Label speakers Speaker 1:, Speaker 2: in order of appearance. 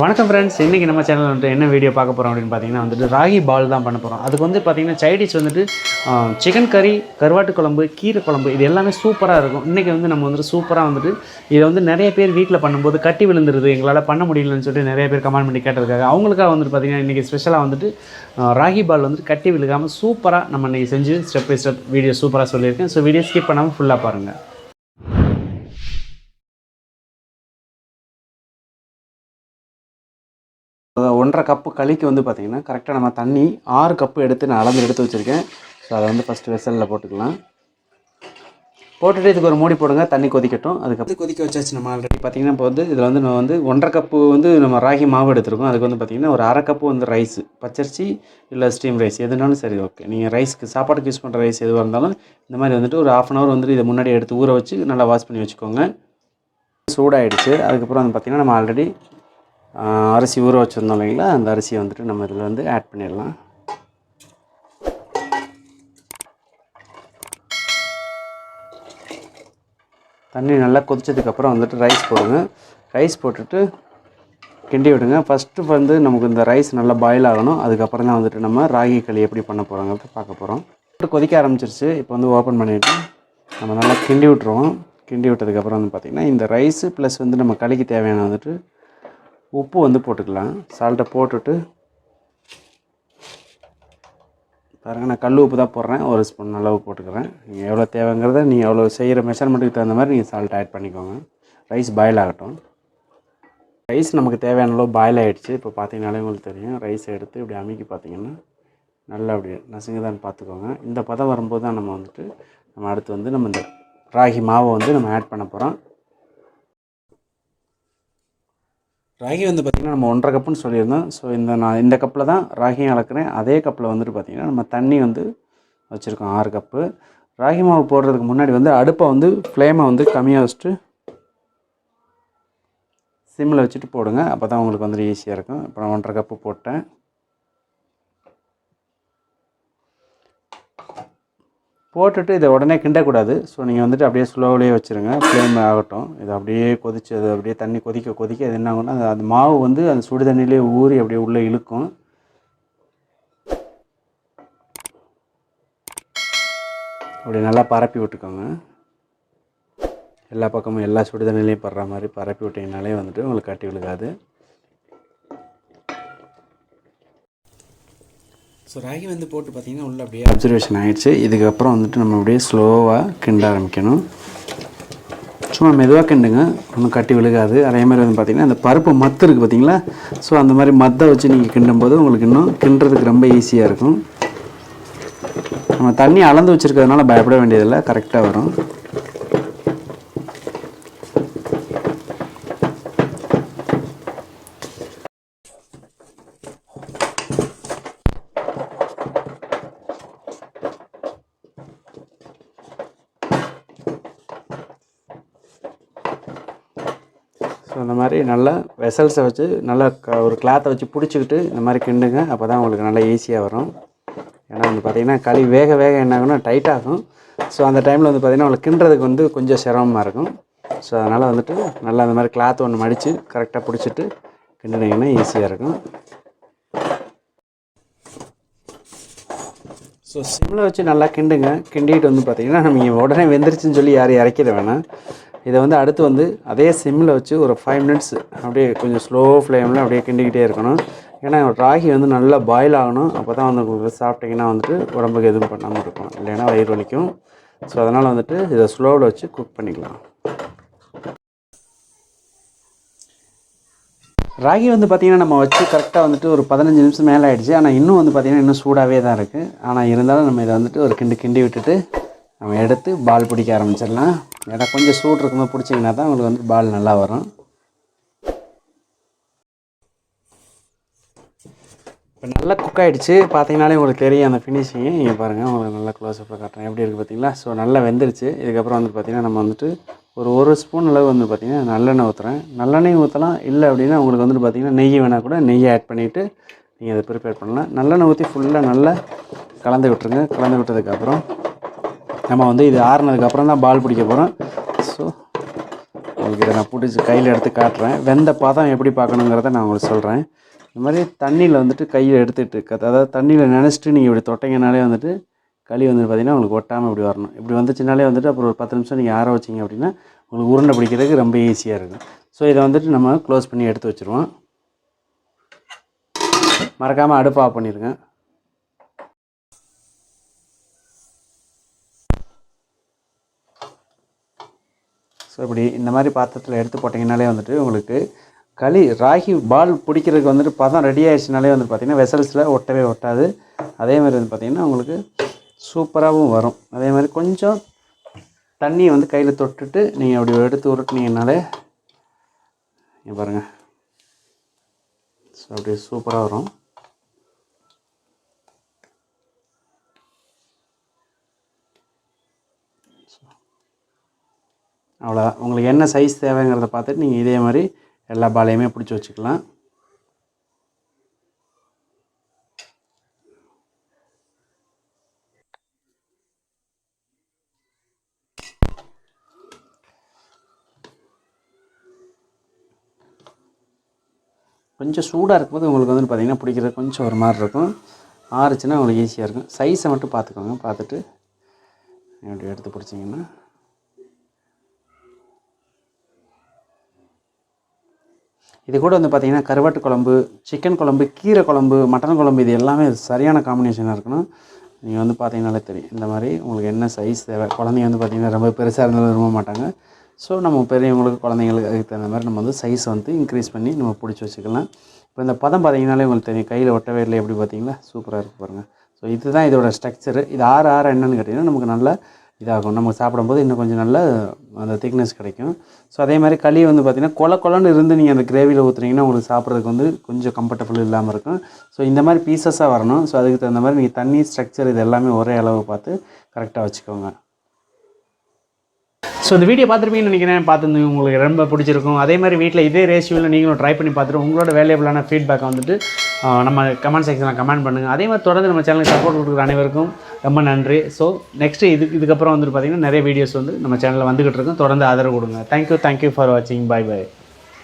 Speaker 1: வணக்கம் ஃப்ரெண்ட்ஸ், இன்றைக்கி நம்ம சேனலில் வந்துட்டு என்ன வீடியோ பார்க்க போகிறோம் அப்படின்னு பார்த்தீங்கன்னா வந்துட்டு ராகி பால் தான் பண்ண போகிறோம். அதுக்கு வந்து பார்த்திங்கன்னா சைடிஷ் வந்துட்டு சிக்கன் கறி, கருவாட்டு குழம்பு, கீரை குழம்பு இது எல்லாமே சூப்பராக இருக்கும். இன்றைக்கி வந்து நம்ம வந்துட்டு சூப்பராக வந்துட்டு இதை வந்து நிறைய பேர் வீட்டில் பண்ணும்போது கட்டி விழுந்துருது, எங்களால் பண்ண முடியலன்னு சொல்லிட்டு நிறைய பேர் கமெண்ட் பண்ணி கேட்டதுக்காக அவங்களுக்காக வந்துட்டு பார்த்திங்கன்னா இன்றைக்கி ஸ்பெஷலாக வந்துட்டு ராகி பால் வந்துட்டு கட்டி விழுகாமல் சூப்பராக நம்ம இன்றைக்கி செஞ்சு ஸ்டெப் பை ஸ்டெப் வீடியோ சூப்பராக சொல்லியிருக்கேன். ஸோ வீடியோ ஸ்கிப் பண்ணாமல் ஃபுல்லாக பாருங்கள். 1.5 கப்பு களிக்கு வந்து பார்த்திங்கன்னா கரெக்டாக நம்ம தண்ணி 6 கப்பு எடுத்து நான் அளந்து எடுத்து வச்சுருக்கேன். ஸோ அதை வந்து ஃபஸ்ட்டு வெசலில் போட்டுக்கலாம். போட்டுட்டு இதுக்கு ஒரு மூடி போடுங்க, தண்ணி கொதிக்கட்டும். அதுக்கப்புறம் கொதிக்க வச்சாச்சு. நம்ம ஆல்ரெடி பார்த்திங்கன்னா இப்போ வந்து இதில் வந்து நம்ம வந்து 1.5 கப்பு வந்து நம்ம ராகி மாவு எடுத்துருக்கோம். அதுக்கு வந்து பார்த்திங்கன்னா ஒரு 1/2 கப்பு வந்து ரைஸ், பச்சரிசி இல்லை ஸ்டீம் ரைஸ் எதுனாலும் சரி, ஓகே. நீங்கள் ரைஸ்க்கு சாப்பாட்டுக்கு யூஸ் பண்ணுற ரைஸ் எதுவாக இருந்தாலும் இந்த மாதிரி வந்துட்டு ஒரு 1/2 hour வந்துட்டு இதை முன்னாடி எடுத்து ஊற வச்சு நல்லா வாஷ் பண்ணி வச்சுக்கோங்க. சூடாகிடுச்சு. அதுக்கப்புறம் வந்து பார்த்திங்கன்னா நம்ம ஆல்ரெடி அரிசி ஊற வச்சுருந்தோம் இல்லைங்களா, அந்த அரிசியை வந்துட்டு நம்ம இதில் வந்து ஆட் பண்ணிடலாம். தண்ணி நல்லா கொதிச்சதுக்கப்புறம் வந்துட்டு ரைஸ் போடுங்க. ரைஸ் போட்டுட்டு கிண்டி விடுங்க. ஃபஸ்ட்டு வந்து நமக்கு இந்த ரைஸ் நல்லா பாயில் ஆகணும். அதுக்கப்புறம் தான் வந்துட்டு நம்ம ராகி களி எப்படி பண்ண போகிறோங்கிறத பார்க்க போகிறோம். கொதிக்க ஆரம்பிச்சிருச்சு. இப்போ வந்து ஓப்பன் பண்ணிவிட்டு நம்ம நல்லா கிண்டி விட்டுருவோம். கிண்டி விட்டதுக்கப்புறம் வந்து பார்த்திங்கன்னா இந்த ரைஸு ப்ளஸ் வந்து நம்ம களிக்கு தேவையான வந்துட்டு உப்பு வந்து போட்டுக்கலாம். சால்ட்டை போட்டுட்டு பாருங்கள், நான் கல் உப்பு தான் போடுறேன். 1 ஸ்பூன் அளவு போட்டுக்கிறேன். நீங்கள் எவ்வளோ தேவைங்கிறத நீங்கள் எவ்வளோ செய்கிற மெஷர்மெண்ட்டுக்கு தகுந்த மாதிரி நீங்கள் சால்ட் ஆட் பண்ணிக்கோங்க. ரைஸ் பாயில் ஆகட்டும். ரைஸ் நமக்கு தேவையான அளவு பாயில் ஆகிடுச்சு. இப்போ பார்த்தீங்கன்னாலே உங்களுக்கு தெரியும். ரைஸை எடுத்து இப்படி அமுக்கி பார்த்திங்கன்னா நல்லா அப்படி நசுங்குதான்னு பார்த்துக்கோங்க. இந்த பதம் வரும்போது தான் நம்ம வந்துட்டு நம்ம அடுத்து வந்து நம்ம இந்த ராகி மாவை வந்து நம்ம ஆட் பண்ண போகிறோம். ராகி வந்து பார்த்திங்கன்னா நம்ம 1.5 கப்புன்னு சொல்லியிருந்தோம். ஸோ நான் இந்த கப்பில் தான் ராகியும் அளக்குறேன். அதே கப்பில் வந்துட்டு பார்த்திங்கன்னா நம்ம தண்ணி வந்து வச்சுருக்கோம் 6 கப்பு. ராகி மாவு போடுறதுக்கு முன்னாடி வந்து அடுப்பை வந்து ஃப்ளேமை வந்து கம்மியாக வச்சுட்டு சிம்மில் வச்சுட்டு போடுங்க. அப்போ தான் உங்களுக்கு வந்துட்டு ஈஸியாக இருக்கும். இப்போ நான் 1.5 கப்பு போட்டேன். போட்டுட்டு இதை உடனே கிண்டக்கூடாது. ஸோ நீங்கள் வந்துட்டு அப்படியே ஸ்லோவிலே வச்சுருங்க. ஃப்ளேம் ஆகட்டும். இது அப்படியே கொதிச்சு அது அப்படியே தண்ணி கொதிக்க அது என்ன ஆகும்னா அந்த மாவு வந்து அந்த சுடு தண்ணியிலே ஊறி அப்படியே உள்ளே இழுக்கும். அப்படி நல்லா பரப்பி விட்டுக்கோங்க. எல்லா பக்கமும் எல்லா சுடு தண்ணியிலையும் படுற மாதிரி பரப்பி விட்டிங்கனாலே வந்துட்டு உங்களுக்கு கட்டி விழுகாது. ஸோ ராகி வந்து போட்டு பார்த்திங்கன்னா உள்ளே அப்படியே அப்சர்வேஷன் ஆகிடுச்சு. இதுக்கப்புறம் வந்துட்டு நம்ம அப்படியே ஸ்லோவாக கிண்ட ஆரம்பிக்கணும். சும்மா மெதுவாக கிண்டுங்க, ஒன்றும் கட்டி விழுகாது. அதே மாதிரி வந்து பார்த்திங்கன்னா அந்த பருப்பு மத்து இருக்குது பார்த்திங்களா, ஸோ அந்த மாதிரி மத்தை வச்சு நீங்கள் கிண்டும்போது உங்களுக்கு இன்னும் கிண்டுறதுக்கு ரொம்ப ஈஸியாக இருக்கும். நம்ம தண்ணி அளந்து வச்சுருக்கிறதுனால பயப்பட வேண்டியதில்லை, கரெக்டாக வரும். ஸோ இந்த மாதிரி நல்லா வெசல்ஸை வச்சு நல்லா ஒரு கிளாத்தை வச்சு பிடிச்சிக்கிட்டு இந்த மாதிரி கிண்டுங்க. அப்போ தான் உங்களுக்கு நல்லா ஈஸியாக வரும். ஏன்னா வந்து பார்த்திங்கன்னா களி வேக என்ன ஆகும்னா டைட் ஆகும். ஸோ அந்த டைமில் வந்து பார்த்திங்கன்னா உங்களுக்கு கிண்டுறதுக்கு வந்து கொஞ்சம் சிரமமாக இருக்கும். ஸோ அதனால் வந்துட்டு நல்லா அந்த மாதிரி கிளாத் ஒன்று மடித்து கரெக்டாக பிடிச்சிட்டு கிண்டினீங்கன்னா ஈஸியாக இருக்கும். ஸோ சிம்மில் வச்சு நல்லா கிண்டுங்க. கிண்டிகிட்டு வந்து பார்த்திங்கன்னா நம்ம உடனே வெந்துருச்சுன்னு சொல்லி யாரும் இறக்கிட வேணாம். இதை வந்து அடுத்து வந்து அதே சிம்மில் வச்சு ஒரு 5 minutes அப்படியே கொஞ்சம் ஸ்லோ ஃப்ளேமில் அப்படியே கிண்டிக்கிட்டே இருக்கணும். ஏன்னா ராகி வந்து நல்லா பாயில் ஆகணும். அப்போ தான் வந்து உங்களுக்கு சாப்பிட்டிங்கன்னா வந்துட்டு உடம்புக்கு எதுவும் பண்ணாமல் இருக்கும், இல்லைன்னா வயிறு வலிக்கும். ஸோ அதனால் வந்துட்டு இதை ஸ்லோவில் வச்சு குக் பண்ணிக்கலாம். ராகி வந்து பார்த்திங்கன்னா நம்ம வச்சு கரெக்டாக வந்துட்டு ஒரு 15 நிமிஷம் மேலே ஆகிடுச்சு. ஆனால் இன்னும் வந்து பார்த்திங்கன்னா இன்னும் சூடாகவே தான் இருக்குது. ஆனால் இருந்தாலும் நம்ம இதை வந்துட்டு ஒரு கிண்டி விட்டுட்டு நம்ம எடுத்து பால் பிடிக்க ஆரம்பிச்சிடலாம். ஏன்னா கொஞ்சம் சூடு இருக்கும்போது பிடிச்சிங்கன்னா தான் உங்களுக்கு வந்து பால் நல்லா வரும். இப்போ நல்லா குக் ஆகிடுச்சு. பார்த்தீங்கனாலே உங்களுக்கு தெரியும் அந்த ஃபினிஷிங்கு. இங்கே பாருங்கள், உங்களுக்கு நல்லா க்ளோஸ்அப்பில் காட்டுறேன் எப்படி இருக்குது பார்த்தீங்களா. ஸோ நல்லா வெந்துருச்சு. இதுக்கப்புறம் வந்து பார்த்திங்கன்னா நம்ம வந்துட்டு ஒரு ஸ்பூன் அளவு வந்து பார்த்திங்கன்னா நல்லெண்ணெய் ஊற்றுறேன். நல்லெண்ணெய் ஊற்றலாம், இல்லை அப்படின்னா உங்களுக்கு வந்துட்டு பார்த்திங்கன்னா நெய் வேணால் கூட நெய்யை ஆட் பண்ணிவிட்டு நீங்கள் அதை ப்ரிப்பேர் பண்ணலாம். நல்லெண்ணெய் ஊற்றி ஃபுல்லாக நல்லா கலந்து விட்டுருங்க. கலந்து விட்டதுக்கப்புறம் நம்ம வந்து இது ஆறுனதுக்கப்புறம் தான் பால் பிடிக்க போகிறோம். ஸோ உங்களுக்கு இதை நான் பிடிச்சி கையில் எடுத்து காட்டுறேன். வெந்த பதம் எப்படி பார்க்கணுங்கிறத நான் உங்களுக்கு சொல்கிறேன். இந்த மாதிரி தண்ணியில் வந்துட்டு கையில் எடுத்துகிட்டு அதாவது தண்ணியில் நினச்சிட்டு நீங்கள் இப்படி தொட்டிங்கனாலே வந்துட்டு களி வந்துட்டு பார்த்திங்கன்னா உங்களுக்கு ஒட்டாமல் இப்படி வரணும். இப்படி வந்துச்சுனாலே வந்துட்டு அப்புறம் ஒரு 10 நிமிஷம் நீங்கள் ஆற வச்சிங்க அப்படின்னா உங்களுக்கு உருண்டை பிடிக்கிறதுக்கு ரொம்ப ஈஸியாக இருக்கும். ஸோ இதை வந்துட்டு நம்ம க்ளோஸ் பண்ணி எடுத்து வச்சுருவோம். மறக்காமல் அடுப்பு ஆஃப் பண்ணிடுங்க. ஸோ இப்படி இந்த மாதிரி பாத்திரத்தில் எடுத்து போட்டிங்கனாலே வந்துட்டு உங்களுக்கு களி ராகி பால் பிடிக்கிறதுக்கு வந்துட்டு பதம் ரெடி ஆகிடுச்சுனாலே வந்துட்டு பார்த்திங்கன்னா வெசல்ஸில் ஒட்டவே ஒட்டாது. அதே மாதிரி வந்து பார்த்திங்கன்னா உங்களுக்கு சூப்பராகவும் வரும். அதே மாதிரி கொஞ்சம் தண்ணியை வந்து கையில் தொட்டுட்டு நீங்கள் அப்படி எடுத்து உருட்டினீங்கனாலே இங்கே பாருங்கள். ஸோ அப்படி சூப்பராக வரும். அவ்வளோதான். உங்களுக்கு என்ன சைஸ் தேவைங்கிறத பார்த்துட்டு நீங்கள் இதே மாதிரி எல்லா பாலையுமே பிடிச்சி வச்சுக்கலாம். கொஞ்சம் சூடாக இருக்கும்போது உங்களுக்கு வந்து பார்த்திங்கன்னா பிடிக்கிறது கொஞ்சம் ஒரு மாதிரி இருக்கும். ஆறுச்சுன்னா உங்களுக்கு ஈஸியாக இருக்கும். சைஸை மட்டும் பார்த்துக்கோங்க. பார்த்துட்டு இப்படி எடுத்து பிடிச்சிங்கன்னா இது கூட வந்து பார்த்திங்கன்னா கருவாட்டு குழம்பு, சிக்கன் குழம்பு, கீரை குழம்பு, மட்டன் குழம்பு இது எல்லாமே சரியான காம்பினேஷனாக இருக்கணும். நீங்கள் வந்து பார்த்தீங்கனாலே தெரியும். இந்த மாதிரி உங்களுக்கு என்ன சைஸ் தேவை. குழந்தைங்க வந்து பார்த்திங்கன்னா ரொம்ப பெருசாக இருந்தாலும் விரும்ப மாட்டாங்க. ஸோ நம்ம பெரியவங்களுக்கு குழந்தைங்களுக்கு அதுக்கு தகுந்த மாதிரி நம்ம வந்து சைஸ் வந்து இன்க்ரீஸ் பண்ணி நம்ம பிடிச்சி வச்சுக்கலாம். இப்போ இந்த பதம் பார்த்திங்கனாலே உங்களுக்கு தெரியும். கையில் ஒட்டவே இல்லை எப்படி பார்த்தீங்களா, சூப்பராக இருக்குது பாருங்கள். ஸோ இதுதான் இதோட ஸ்ட்ரக்சரு. இது ஆற என்னென்னு கேட்டிங்கன்னா நமக்கு நல்லா இதாகும். நம்ம சாப்பிடும்போது இன்னும் கொஞ்சம் நல்ல அந்த திக்னஸ் கிடைக்கும். ஸோ அதே மாதிரி களி வந்து பார்த்திங்கன்னா கொலன்னு இருந்து நீங்கள் அந்த கிரேவியில் ஊற்றுனீங்கன்னா உங்களுக்கு சாப்பிட்றதுக்கு வந்து கொஞ்சம் கம்ஃபர்டபுள் இல்லாமல் இருக்கும். ஸோ இந்த மாதிரி பீசஸாக வரணும். ஸோ அதுக்கு தகுந்த மாதிரி நீங்கள் தண்ணி ஸ்ட்ரக்சர் இது எல்லாமே ஒரே அளவு பார்த்து கரெக்டாக வச்சுக்கோங்க. ஸோ இந்த வீடியோ பார்த்துருப்பீங்கன்னு நினைக்கிறேன். பார்த்துருந்து உங்களுக்கு ரொம்ப பிடிச்சிருக்கும். அதே மாதிரி வீட்டில் இதே ரேஷியோவில் நீங்களும் ட்ரை பண்ணி பார்த்துட்டு உங்களோட வேல்யூபிளான ஃபீட்பேக்கை வந்துட்டு நம்ம கமெண்ட் செக்ஷனில் கமெண்ட் பண்ணுங்கள். அதே மாதிரி தொடர்ந்து நம்ம சேனலுக்கு சப்போர்ட் கொடுக்குற அனைவருக்கும் ரொம்ப நன்றி. ஸோ நெக்ஸ்ட்டு இதுக்கப்புறம் வந்துட்டு பார்த்திங்கன்னா நிறைய வீடியோஸ் வந்து நம்ம சேனலில் வந்துக்கிட்டு இருக்கும். தொடர்ந்து ஆதரவு கொடுங்க. தேங்க்யூ ஃபார் வாட்சிங். பை.